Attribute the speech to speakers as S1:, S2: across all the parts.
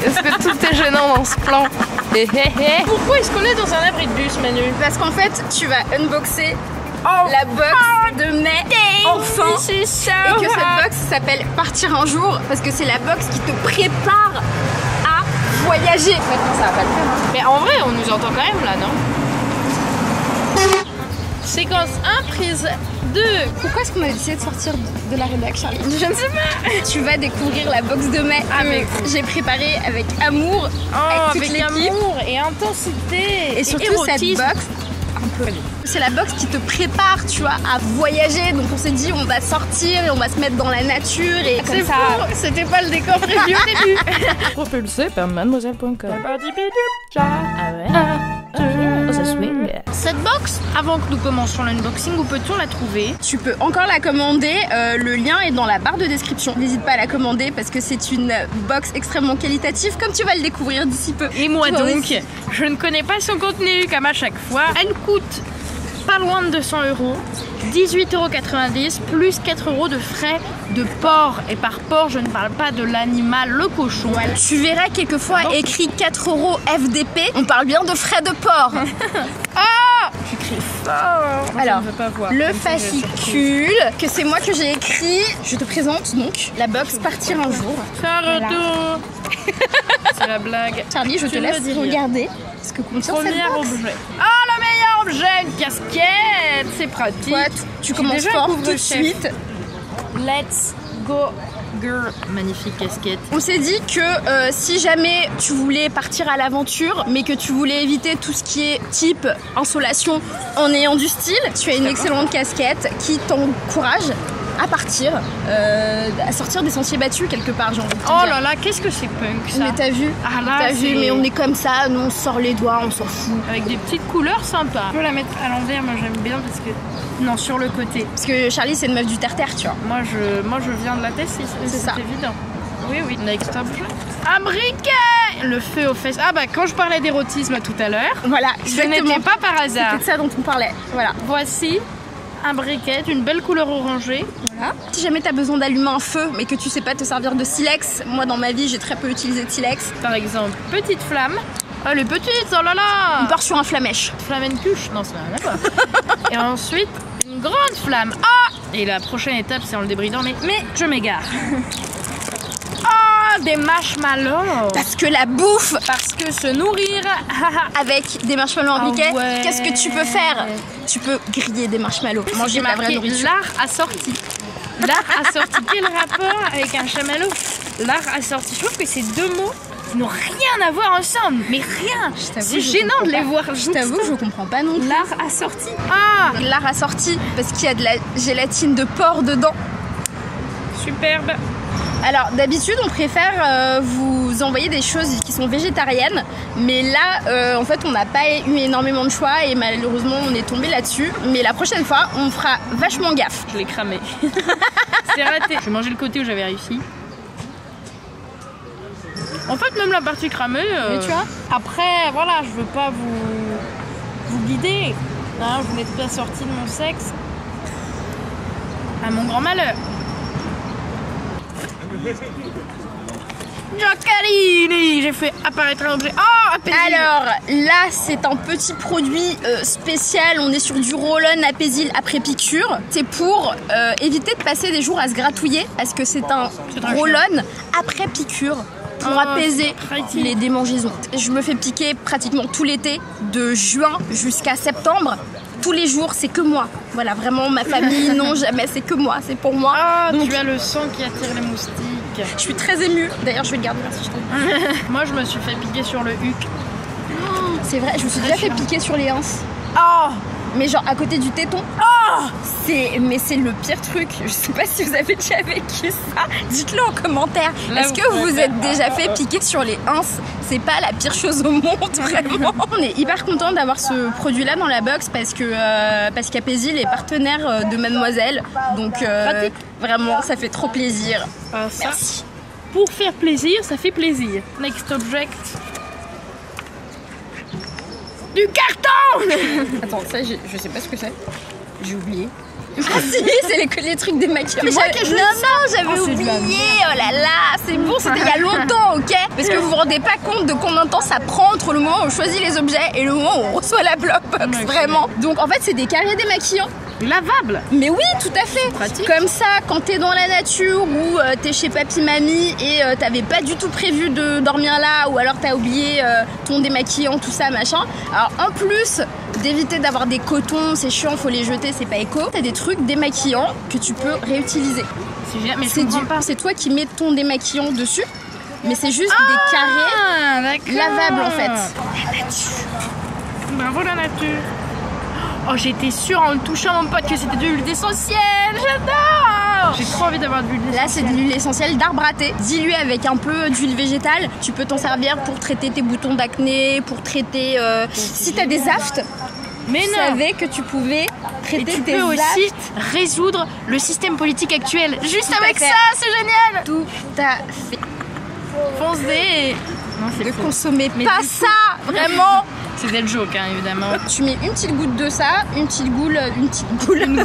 S1: Est-ce que tout est gênant dans ce plan? Pourquoi est-ce qu'on est dans un abri de bus, Manu?
S2: Parce qu'en fait, tu vas unboxer la box de mai enfin, et que cette box s'appelle Partir un jour parce que c'est la box qui te prépare à voyager. Maintenant, ça va pas le faire. Hein.
S1: Mais en vrai, on nous entend quand même là, non? Séquence 1, prise 2.
S2: Pourquoi est-ce qu'on a décidé de sortir de la rédaction, Charlie? Je ne sais pas. Tu vas découvrir la box de mai que j'ai préparée avec amour, avec toute l'équipe.
S1: Amour et intensité.
S2: Et surtout cette box. C'est la box qui te prépare, tu vois, à voyager. Donc on s'est dit, on va sortir et on va se mettre dans la nature et comme ça.
S1: C'était pas le décor prévu au début. Propulsé par mademoiselle.com. Cette box, avant que nous commencions l'unboxing, où peut-on la trouver?
S2: Tu peux encore la commander, le lien est dans la barre de description. N'hésite pas à la commander parce que c'est une box extrêmement qualitative, comme tu vas le découvrir d'ici peu.
S1: Et moi donc, je ne connais pas son contenu comme à chaque fois. Elle coûte pas loin de 200 €, 18,90 € plus 4 € de frais de port. Et par port, je ne parle pas de l'animal, le cochon.
S2: Voilà. Tu verras quelquefois écrit 4 € FDP. On parle bien de frais de port.
S1: Ah, tu cries fort.
S2: Alors, le fascicule, que c'est moi que j'ai écrit. Je te présente donc la box Partir un jour.
S1: Voilà. C'est la blague.
S2: Charlie, je te laisse regarder ce que contient cette box.
S1: Objet. Ah, le meilleur objet, une casquette. C'est pratique.
S2: Toi, tu commences fort tout de suite.
S1: Let's go. Girl. Magnifique casquette.
S2: On s'est dit que si jamais tu voulais partir à l'aventure mais que tu voulais éviter tout ce qui est type insolation en ayant du style, tu as une excellente casquette qui t'encourage à partir, à sortir des sentiers battus quelque part, j'ai envie de te dire.
S1: Oh là là, qu'est-ce que c'est punk ça.
S2: Mais t'as vu?
S1: Ah là,
S2: t'as vu, mais on est comme ça, nous on sort les doigts, on s'en fout.
S1: Avec des petites couleurs sympas. Je peux la mettre à l'envers, moi j'aime bien parce que... Non, sur le côté.
S2: Parce que Charlie c'est une meuf du terre-terre, tu vois.
S1: Moi je viens de la Tessie, c'est ça. Évident. Oui. Next objet. Un briquet. Le feu aux fesses. Ah bah quand je parlais d'érotisme tout à l'heure.
S2: Voilà,
S1: ce n'était pas par hasard.
S2: C'était de ça dont on parlait. Voilà.
S1: Voici un briquet d'une belle couleur orangée.
S2: Voilà. Si jamais tu as besoin d'allumer un feu mais que tu sais pas te servir de silex, moi dans ma vie j'ai très peu utilisé de silex.
S1: Par exemple, petite flamme. Ah les petites, oh là là.
S2: On part sur un flamèche.
S1: Flamencuche. Non, ça n'a rien à voir. Et ensuite, une grande flamme. Ah. Et la prochaine étape c'est en le débridant, mais je m'égare. Oh, des marshmallows.
S2: Parce que la bouffe.
S1: Parce que se nourrir
S2: avec des marshmallows en briquet,
S1: ouais.
S2: Qu'est-ce que tu peux faire? Tu peux griller des marshmallows. Manger de la vraie nourriture.
S1: L'art assorti. L'art assorti. Quel rapport avec un chamallow? L'art assorti. Je trouve que ces deux mots n'ont rien à voir ensemble. Mais rien. C'est gênant de les voir.
S2: Je t'avoue que je comprends pas non plus.
S1: L'art assorti. Ah,
S2: l'art assorti parce qu'il y a de la gélatine de porc dedans.
S1: Superbe.
S2: Alors d'habitude on préfère vous envoyer des choses qui sont végétariennes, mais là en fait on n'a pas eu énormément de choix et malheureusement on est tombé là-dessus. Mais la prochaine fois on fera vachement gaffe.
S1: Je l'ai cramé. C'est raté. Je vais manger le côté où j'avais réussi. En fait même la partie cramée.
S2: Mais tu vois.
S1: Après voilà, je veux pas vous guider. Non, vous n'êtes pas sorti de mon sexe. À mon grand malheur. Giacarini, j'ai fait apparaître un objet. Oh, Apésil.
S2: Alors là, c'est un petit produit spécial. On est sur du roll-on Apésil après piqûre. C'est pour éviter de passer des jours à se gratouiller, parce que c'est un roll-on après piqûre pour apaiser les démangeaisons. Je me fais piquer pratiquement tout l'été, de juin jusqu'à septembre. Tous les jours, c'est que moi. Voilà, vraiment, ma famille, non, jamais, c'est que moi, c'est pour moi.
S1: Ah, donc, tu as le sang qui attire les moustiques.
S2: Je suis très émue. D'ailleurs, je vais le garder là si je t'aime.
S1: Moi, je me suis fait piquer sur le huc.
S2: Oh, c'est vrai, je me suis déjà fait piquer sur les hanches.
S1: Oh,
S2: mais genre à côté du téton.
S1: Oh,
S2: mais c'est le pire truc. Je sais pas si vous avez déjà vécu ça. Dites-le en commentaire. Est-ce que vous êtes déjà fait piquer sur les hanches? C'est pas la pire chose au monde, vraiment. On est hyper content d'avoir ce produit-là dans la box parce qu'Apésil est partenaire de Mademoiselle. Donc vraiment, ça fait trop plaisir. Merci.
S1: Pour faire plaisir, ça fait plaisir. Next object. Du carton.
S2: Attends, ça, je sais pas ce que c'est. J'ai oublié. Ah si, c'est les trucs des maquillages.
S1: Non,
S2: j'avais oublié. Oh là là, c'est bon, c'était il y a longtemps, ok. ok? Parce que vous vous rendez pas compte de combien de temps ça prend entre le moment où on choisit les objets et le moment où on reçoit la blockbox, vraiment. Donc en fait, c'est des carrés démaquillants.
S1: Lavable.
S2: Mais oui, tout à fait.
S1: Pratique.
S2: Comme ça, quand t'es dans la nature ou t'es chez papy mamie et t'avais pas du tout prévu de dormir là, ou alors t'as oublié ton démaquillant, tout ça, machin. Alors en plus d'éviter d'avoir des cotons, c'est chiant, faut les jeter, c'est pas éco. T'as des trucs démaquillants que tu peux réutiliser.
S1: C'est génial, mais
S2: C'est toi qui mets ton démaquillant dessus, mais c'est juste des carrés lavables en fait.
S1: La nature. Bravo la nature. Oh, j'étais sûre en le touchant mon pote que c'était de l'huile essentielle. J'adore. J'ai trop envie d'avoir de l'huile essentielle.
S2: Là, c'est de l'huile essentielle d'arbre à thé, diluée avec un peu d'huile végétale. Tu peux t'en servir pour traiter tes boutons d'acné, pour traiter... si t'as des aftes,
S1: mais
S2: tu
S1: non.
S2: savais que tu pouvais traiter
S1: tu
S2: tes
S1: peux aussi
S2: aftes.
S1: résoudre le système politique actuel. Juste
S2: Tout
S1: avec
S2: à fait.
S1: ça, c'est génial.
S2: Tout à fait.
S1: Foncez. Non, c'est
S2: Ne
S1: faux.
S2: consommez
S1: Mais
S2: pas
S1: du
S2: ça, vraiment.
S1: C'était le joke, hein, évidemment.
S2: Tu mets une petite goutte de ça, une goule,
S1: Une goule.
S2: une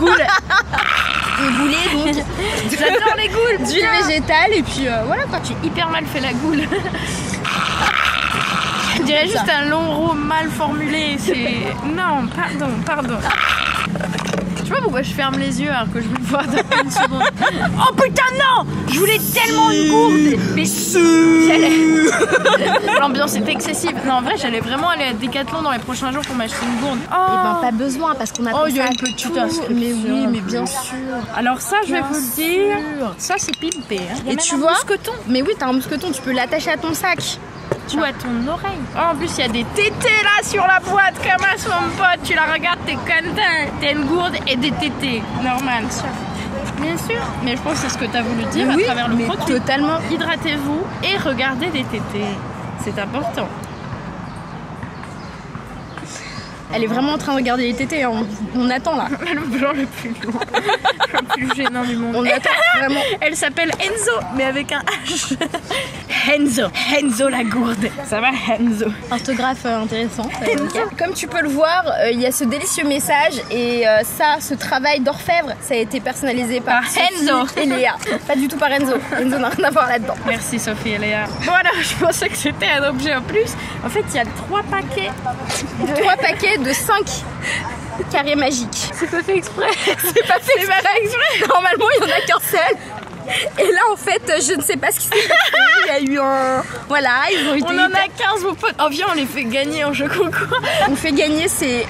S2: goulée, donc
S1: J'adore les goules.
S2: d'huile végétale, et puis voilà quoi.
S1: J'ai hyper mal fait la goule. Je dirais juste un long row mal formulé. C'est. Non, pardon. Je sais pas pourquoi je ferme les yeux alors que je veux le voir dans une seconde. Oh putain, non! Je voulais tellement une gourde! Mais j'allais. L'ambiance était excessive. Non, en vrai, j'allais vraiment aller à Decathlon dans les prochains jours pour m'acheter une gourde. Oh!
S2: Et ben pas besoin parce qu'on a
S1: Oh, il y a une petite inscription.
S2: Mais oui, mais bien sûr.
S1: Alors, ça, je vais
S2: Bien
S1: vous le dire. Ça, c'est pimpé. Hein. Il y a
S2: Et
S1: même
S2: tu
S1: un
S2: vois,
S1: mousqueton.
S2: mais oui, t'as un mousqueton, tu peux l'attacher à ton sac.
S1: Ou à ton oreille. Oh, en plus, il y a des tétés là sur la boîte. Comme à son pote, tu la regardes, t'es content. T'as une gourde et des tétés. Normal. Bien sûr. Mais je pense que c'est ce que t'as voulu dire
S2: Oui,
S1: à travers le
S2: mais
S1: produit.
S2: totalement.
S1: Hydratez-vous et regardez des tétés. C'est important.
S2: Elle est vraiment en train de regarder les tétés, hein. On attend là.
S1: Le blanc le plus long. Le plus gênant du monde.
S2: On attend vraiment.
S1: Elle s'appelle Enzo, mais avec un H. Enzo la gourde. Ça va, Enzo?
S2: Orthographe intéressante. Comme tu peux le voir, il y a ce délicieux message et ce travail d'orfèvre, ça a été personnalisé par
S1: Enzo
S2: et Léa. Pas du tout par Enzo. Enzo n'a rien à voir là-dedans.
S1: Merci Sophie et Léa. Voilà, je pensais que c'était un objet en plus. En fait, il y a 3 paquets.
S2: 3 paquets de 5 carrés magiques.
S1: C'est pas fait exprès.
S2: C'est pas fait exprès. Normalement, il n'y en a qu'un seul. Et là, en fait, je ne sais pas ce qui s'est passé. Il y a eu un... Voilà, ils ont été...
S1: On en a 15, vos potes. Oh, viens, on les fait gagner en jeu concours.
S2: On fait gagner ces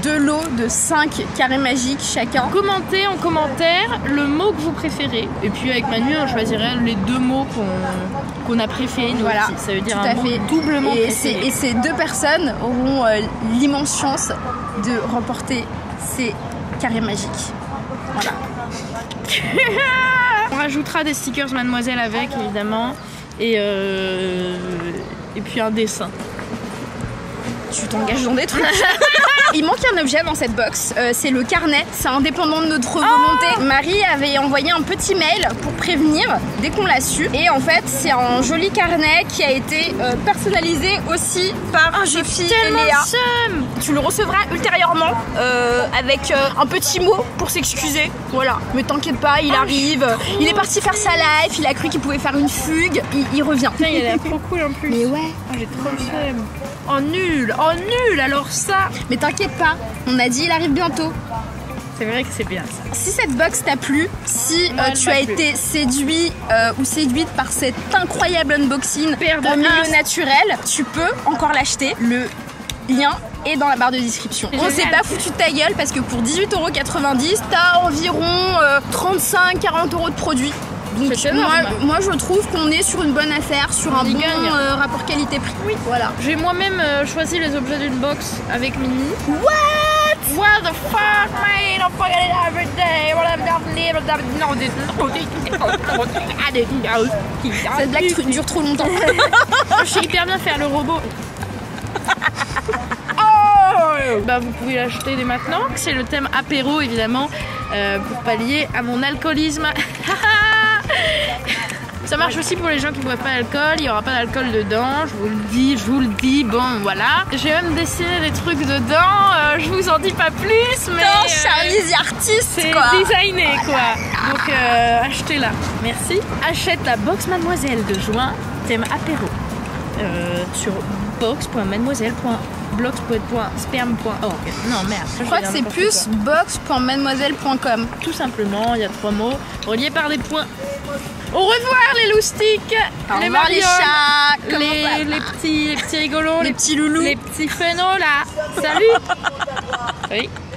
S2: 2 lots de 5 carrés magiques chacun.
S1: Commentez en commentaire le mot que vous préférez. Et puis avec Manu, on choisirait les 2 mots qu'on a préférés. Nous
S2: Voilà,
S1: aussi. Ça veut dire
S2: tout
S1: un
S2: à
S1: mot
S2: fait.
S1: doublement
S2: Et
S1: préféré.
S2: ces 2 personnes auront l'immense chance de remporter ces carrés magiques. Voilà.
S1: On rajoutera des stickers Mademoiselle avec, évidemment. Et puis un dessin.
S2: Tu t'engages dans des trucs. Il manque un objet dans cette box, c'est le carnet, c'est indépendant de notre volonté. Marie avait envoyé un petit mail pour prévenir dès qu'on l'a su. Et en fait, c'est un joli carnet qui a été personnalisé aussi par Sophie et Léa. Tu le recevras ultérieurement avec un petit mot pour s'excuser. Voilà, mais t'inquiète pas, il arrive. Il est parti faire sa live, il a cru qu'il pouvait faire une fugue, il revient.
S1: Putain, il a l'air trop cool en plus.
S2: Mais ouais.
S1: Oh, j'ai trop le seum. Oh nul, alors ça.
S2: Mais t'inquiète pas, on a dit il arrive bientôt.
S1: C'est vrai que c'est bien ça.
S2: Si cette box t'a plu, si
S1: Moi, elle
S2: tu
S1: m'a
S2: as
S1: plu.
S2: été séduit ou séduite par cet incroyable unboxing
S1: Paire de
S2: en milieu
S1: as.
S2: naturel, tu peux encore l'acheter. Le lien est dans la barre de description.
S1: C'est
S2: On s'est
S1: génial.
S2: pas foutu de ta gueule parce que pour 18,90 €, t'as environ 35-40 € de produits. Donc
S1: C'est énorme.
S2: moi je trouve qu'on est sur une bonne affaire, sur un
S1: y
S2: bon
S1: gagne.
S2: rapport qualité-prix.
S1: Oui.
S2: Voilà.
S1: J'ai moi-même choisi les objets d'une box avec Mimi.
S2: What?
S1: What the fuck, man? I'm fucking it every day.
S2: Cette blague dure trop longtemps.
S1: Je sais hyper bien faire le robot. Bah, vous pouvez l'acheter dès maintenant. C'est le thème apéro, évidemment, pour pallier à mon alcoolisme. Ça marche aussi pour les gens qui ne boivent pas d'alcool. Il n'y aura pas d'alcool dedans, je vous le dis. Bon, voilà. J'ai même dessiné des trucs dedans. Je vous en dis pas plus, mais
S2: Charlie the Artist,
S1: c'est
S2: quoi.
S1: designé, quoi. Donc achetez-la. Merci. Achète la box Mademoiselle de juin thème apéro sur box.mademoiselle.blogspot.sperme.org. Non merde,
S2: Je crois que c'est plus box.mademoiselle.com.
S1: Tout simplement, il y a 3 mots reliés par des points. Au revoir les loustiques, les
S2: revoir les
S1: marioles,
S2: chats,
S1: les petits rigolos,
S2: les petits loulous,
S1: les petits fenons là. Salut. Oui.